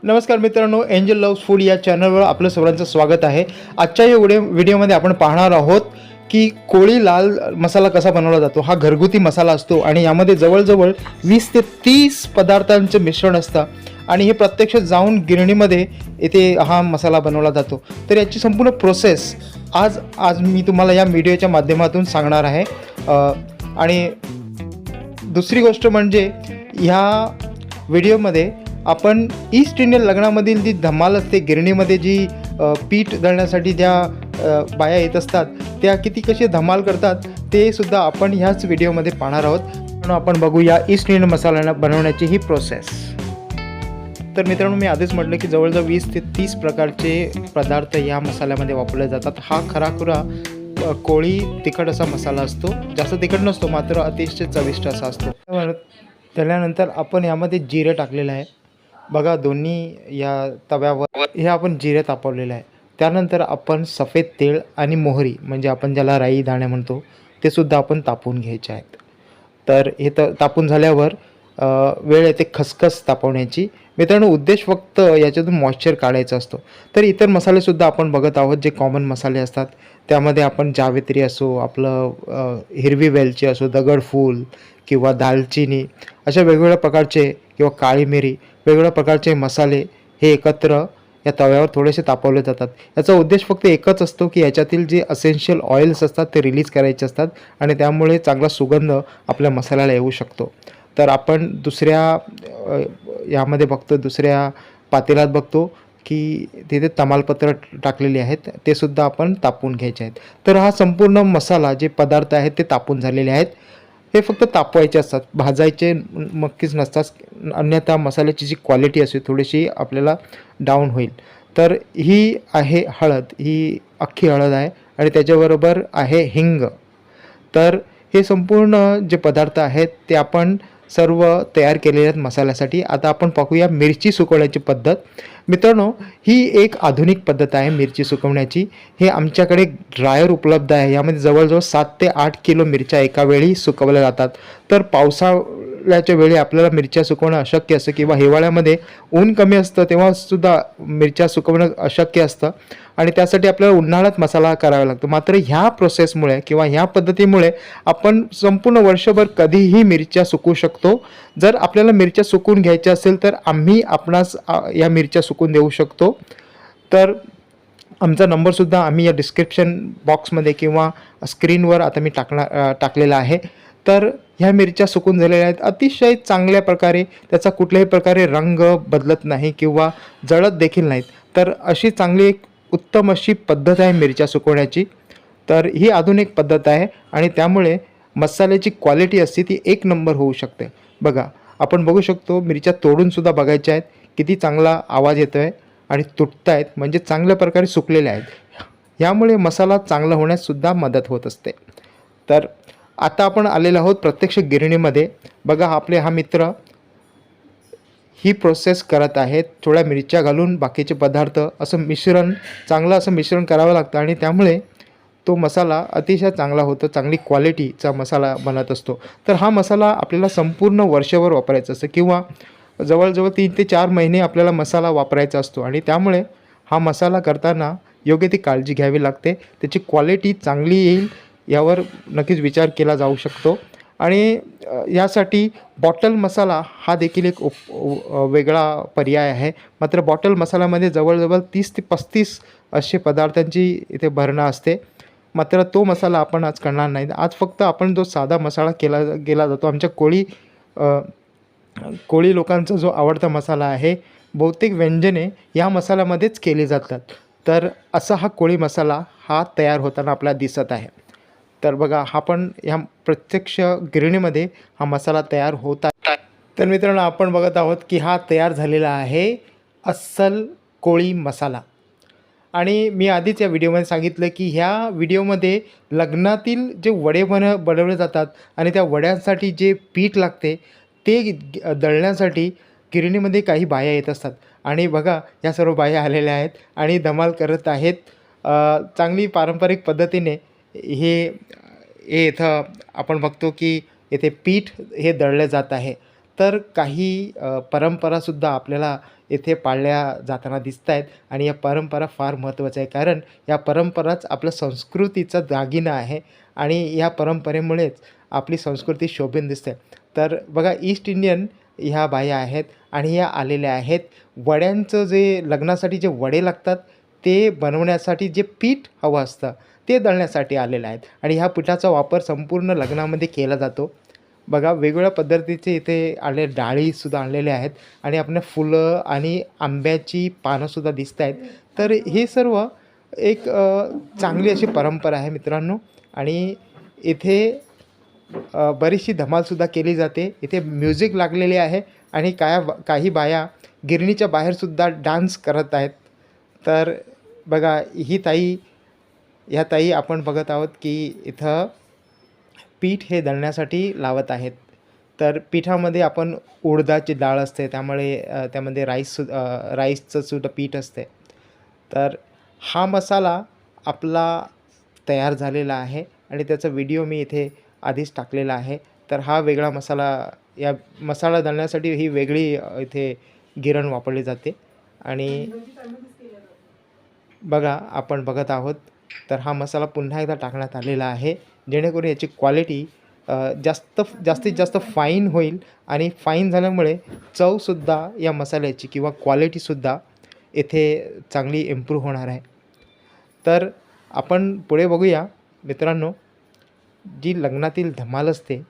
नमस्कार मित्रांनो, angel loves food या चॅनलवर आपलं सर्वांचं स्वागत आहे। आजच्या या व्हिडिओमध्ये आपण पाहणार आहोत की कोळी लाल मसाला कसा बनवला जातो। हा घरगुती मसाला असतो आणि यामध्ये जवळजवळ 20 ते 30 पदार्थांचे मिश्रण असतं आणि हे प्रत्यक्ष जाऊन गिरणीमध्ये येथे हा मसाला बनवला जातो। तर याची संपूर्ण प्रोसेस आज मी तुम्हाला या व्हिडिओच्या माध्यमातून सांगणार आहे। आणि दुसरी गोष्ट म्हणजे ह्या व्हिडिओमध्ये आपण ईस्ट इंडियन लग्नामधील जी धमाल असते, गिरणीमध्ये जी पीठ दळण्यासाठी ज्या बाया येत असतात त्या कशी धमाल करतात ते सुद्धा आपण ह्याच व्हिडिओमध्ये पाहणार आहोत। म्हणून आपण बघूया ईस्ट इंडियन मसाला बनवण्याची ही प्रोसेस। तर मित्रांनो, मी आधीच म्हटलं की जवळजवळ 20 ते 30 प्रकारचे पदार्थ या मसाल्यामध्ये वापरले जातात। हा खराखुरा कोळी तिखट असा मसाला असतो, जास्त तिखट नसतो मात्र अतिशय चविष्ट असा असतो। त्यानंतर आपण यामध्ये जिरे टाकलेलं आहे बघा, दोन्ही या तव्यावर हे आपण जिरे तापवलेलं आहे। त्यानंतर आपण सफेद तेल आणि मोहरी म्हणजे आपण ज्याला राई दाणे म्हणतो ते सुद्धा आपण तापवून घ्यायचे आहेत। तर हे तापून झाल्यावर वेळ येते खसखस तापवण्याची। मित्रांनो, उद्देश फक्त याच्यातून मॉइश्चर काढायचा असतो। तर इतर मसालेसुद्धा आपण बघत आहोत, जे कॉमन मसाले असतात त्यामध्ये आपण जावित्री असो, आपलं हिरवी वेलची असो, दगडफूल किंवा दालचिनी अशा वेगवेगळ्या प्रकारचे किंवा काळी मिरी वेगवेगळ्या प्रकारचे मसाले हे एकत्र या तव्यावर थोडेसे तापवले जातात। याचा उद्देश फक्त एकच असतो की याच्यातील जे असेन्शियल ऑइल्स असतात ते रिलीज करायचे असतात आणि त्यामुळे चांगला सुगंध आपल्या मसाल्याला येऊ शकतो। तर आपण दुसऱ्या यामध्ये बघतो, दुसऱ्या पातेल्यात बघतो की तिथे तमालपत्र टाकलेले आहेत, ते सुद्धा आपण तापवून घ्यायचे आहेत। तर हा संपूर्ण मसाला जे पदार्थ आहेत ते तापून झालेले आहेत, हे फक्त तापवायचे असतात, भाजायचे नक्कीच नसतात, अन्यथा मसाल्याची जी क्वालिटी असते थोडीशी आपल्याला डाऊन होईल। तर ही आहे हळद, ही अख्खी हळद आहे आणि त्याच्याबरोबर आहे हिंग। तर हे संपूर्ण जे पदार्थ आहेत ते आपण सर्व तयार केलेले आहेत मसाल्यासाठी। आता आपण पाहूया मिरची सुकवण्याची पद्धत। मित्रांनो, ही एक आधुनिक पद्धत आहे मिरची सुकवण्याची। हे आमच्याकडे ड्रायर उपलब्ध आहे, यामध्ये जवळजवळ 7 ते 8 किलो मिरच्या एका वेळी सुकवल्या जातात। तर पावसाळ्याच्या वेळी आपल्याला मिरच्या सुकवणं अशक्य असतं किंवा हिवाळ्यामध्ये ऊन कमी असतं तेव्हासुद्धा मिरच्या सुकवणं अशक्य असतं आणि त्यासाठी आपल्याला उन्हाळ्यात मसाला करावा लागतो। मात्र ह्या प्रोसेसमुळे किंवा ह्या पद्धतीमुळे आपण संपूर्ण वर्षभर कधीही मिरच्या सुकवू शकतो। जर आपल्याला मिरच्या सुकवून घ्यायच्या असेल तर आम्ही आपणास या मिरच्या सुकवून देऊ शकतो। तर आमचा नंबरसुद्धा आम्ही या डिस्क्रिप्शन बॉक्समध्ये किंवा स्क्रीनवर आता मी टाकलेला आहे। तर ह्या मिरच्या सुकून झालेल्या आहेत अतिशय चांगल्या प्रकारे, त्याचा कुठल्याही प्रकारे रंग बदलत नाही किंवा जळत देखील नाहीत। तर अशी चांगली एक उत्तम अशी पद्धत आहे मिरच्या सुकवण्याची। तर ही आधुनिक पद्धत आहे आणि त्यामुळे मसाल्याची क्वालिटी असते ती एक नंबर होऊ शकते। बघा, आपण बघू शकतो मिरच्या तोडूनसुद्धा बघायच्या आहेत, किती चांगला आवाज येतो आहे आणि तुटत आहेत, म्हणजे चांगल्या प्रकारे सुकलेल्या आहेत। यामुळे मसाला चांगला होण्याससुद्धा मदत होत असते। तर आता आपण आलेलो आहोत प्रत्यक्ष गिरणीमध्ये। बघा, आपले हा मित्र ही प्रोसेस करत आहेत, थोड्या मिरच्या घालून बाकीचे पदार्थ असं मिश्रण, चांगलं असं मिश्रण करावं लागतं आणि त्यामुळे तो मसाला अतिशय चांगला होतो, चांगली क्वालिटीचा मसाला बनत असतो। तर हा मसाला आपल्याला संपूर्ण वर्षभर वापरायचा असतो किंवा जवळजवळ 3 ते 4 महिने आपल्याला मसाला वापरायचा असतो आणि त्यामुळे हा मसाला करताना योग्य ती काळजी घ्यावी लागते, त्याची क्वालिटी चांगली येईल यावर नक्कीच विचार केला जाऊ शकतो। आणि यासाठी बॉटल मसाला हा देखील एक वेगळा पर्याय आहे। मात्र बॉटल मसाल्यामध्ये जवळजवळ 30 ते 35 असे पदार्थांची इथे भरणा असते, मात्र तो मसाला आपण आज करणार नाही। आज फक्त आपण जो साधा मसाला केला जातो, आमच्या कोळी लोकांचा जो आवडता मसाला आहे, बहुतेक व्यंजने या मसाल्यामध्येच केली जातात। तर असा हा कोळी मसाला हा तयार होताना आपल्याला दिसत आहे। तर बघा, हा पण ह्या प्रत्यक्ष गिरणीमध्ये हा मसाला तयार होत आहे। तर मित्रांनो, आपण बघत आहोत की हा तयार झालेला आहे अस्सल कोळी मसाला। आणि मी आधीच या व्हिडिओमध्ये सांगितलं की ह्या व्हिडिओमध्ये लग्नातील जे वडे बनवले जातात आणि त्या वड्यांसाठी जे पीठ लागते ते दळण्यासाठी गिरणीमध्ये काही बाया येत असतात आणि बघा, या सर्व बाया आलेल्या आहेत आणि धमाल करत आहेत। चांगली पारंपरिक पद्धतीने हे इथं आपण बघतो की येथे पीठ हे दळलं जात आहे। तर काही परंपरासुद्धा आपल्याला येथे पाळल्या जाताना दिसत आहेत आणि या परंपरा फार महत्त्वाच्या आहे. कारण या परंपराच आपल्या संस्कृतीचा दागिना आहे आणि या परंपरेमुळेच आपली संस्कृती शोभून दिसते. तर बघा ईस्ट इंडियन ह्या बाया आहेत आणि ह्या आलेल्या आहेत. वड्यांचं जे लग्नासाठी जे वडे लागतात ते बनवण्यासाठी जे पीठ हवं असतं ते दळण्यासाठी आलेलं आहेत आणि ह्या पिठाचा वापर संपूर्ण लग्नामध्ये केला जातो. बघा वेगवेगळ्या पद्धतीचे इथे डाळीसुद्धा आणलेल्या आहेत आणि आपल्याला फुलं आणि आंब्याची पानंसुद्धा दिसत आहेत. तर हे सर्व एक चांगली अशी परंपरा आहे मित्रांनो आणि इथे बरीचशी धमालसुद्धा केली जाते. इथे म्युझिक लागलेले आहे आणि काही बाया गिरणीच्या बाहेरसुद्धा डान्स करत आहेत. तर बघा ह्या ताई आपण बघत आहोत की इथं पीठ हे दळण्यासाठी लावत आहेत. तर पिठामध्ये आपण उडदाची डाळ असते त्यामुळे त्यामध्ये राईसचं सुद्धा पीठ असते. तर हा मसाला आपला तयार झालेला आहे आणि त्याचा व्हिडिओ मी इथे आधीच टाकलेला आहे. तर हा वेगळा या मसाला दळण्यासाठी ही वेगळी इथे गिरण वापरली जाते आणि बघा आपण बघत आहोत. तर हा मसाला पुन्हा एकदा टाकण्यात आलेला आहे जेणेकरून याची क्वालिटी जास्तीत जास्त फाईन होईल आणि फाईन झाल्यामुळे चवसुद्धा या मसाल्याची किंवा क्वालिटीसुद्धा येथे चांगली इम्प्रूव्ह होणार आहे. तर आपण पुढे बघूया मित्रांनो, जी लग्नातील धमाल असते